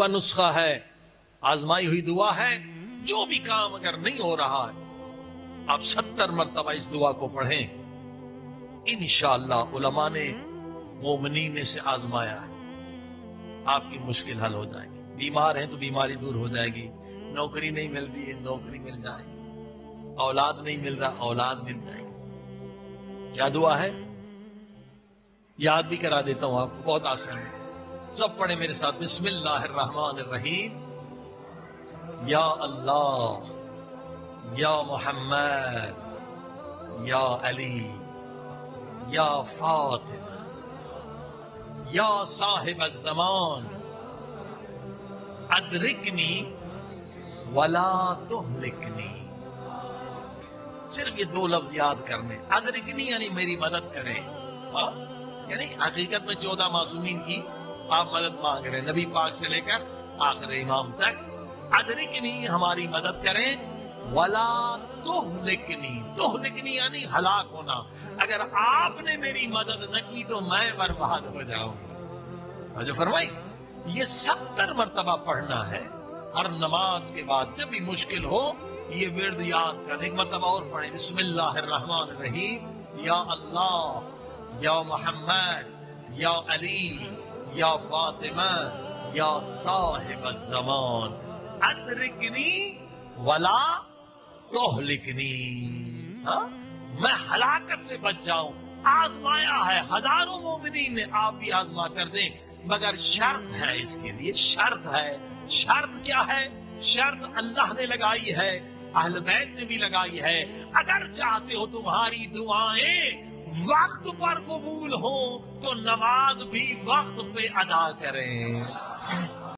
نسخہ ہے، آزمائی ہوئی دعا ہے. جو بھی کام اگر نہیں ہو رہا ہے آپ 70 مرتبہ اس دعا کو پڑھیں. انشاءاللہ علماء نے مومنین نے سے آزمایا ہے، آپ کی مشکل حل ہو جائے گی. بیمار ہیں تو بیماری دور ہو جائے گی، نوکری نہیں ملتی ہے نوکری مل جائے گی، اولاد نہیں مل رہا اولاد مل جائے گی. کیا دعا ہے یاد بھی کرا دیتا ہوں آپ کو، بہت آسان ہے. سب پڑھیں میرے ساتھ. بسم اللہ الرحمن الرحیم. یا اللہ، یا محمد، یا علی، یا فاطمہ، یا صاحب الزمان، ادرکنی ولا تہلکنی. صرف یہ 2 لفظ یاد کرنے. ادرکنی یعنی میری مدد کریں، یعنی حقیقت میں 14 معصومین کی آپ مدد مانگ رہے ہیں، نبی پاک سے لے کر آخر امام تک. ادرکنی ہماری مدد کریں، ولا تہلکنی. تہلکنی یعنی ہلاک ہونا. اگر آپ نے میری مدد نہ کی تو میں برباد ہو جاؤں. جو فرمائی یہ 70 مرتبہ پڑھنا ہے ہر نماز کے بعد. جب بھی مشکل ہو یہ ورد یاد کریں. ایک مرتبہ اور پڑھیں. بسم اللہ الرحمن الرحیم. یا اللہ، یا محمد، یا علی، یا فاطمہ، یا صاحب الزمان، ادرکنی ولا تہلکنی. میں ہلاکت سے بچ جاؤں. آزمایا ہے ہزاروں مومنین نے، آپ بھی آزما کر دیں، مگر شرط ہے اس کے لیے. شرط ہے. شرط کیا ہے؟ شرط اللہ نے لگائی ہے، اہل بیت نے بھی لگائی ہے. اگر چاہتے ہو تمہاری دعائیں وقت پر قبول ہوں تو نماز بھی وقت پہ ادا کریں.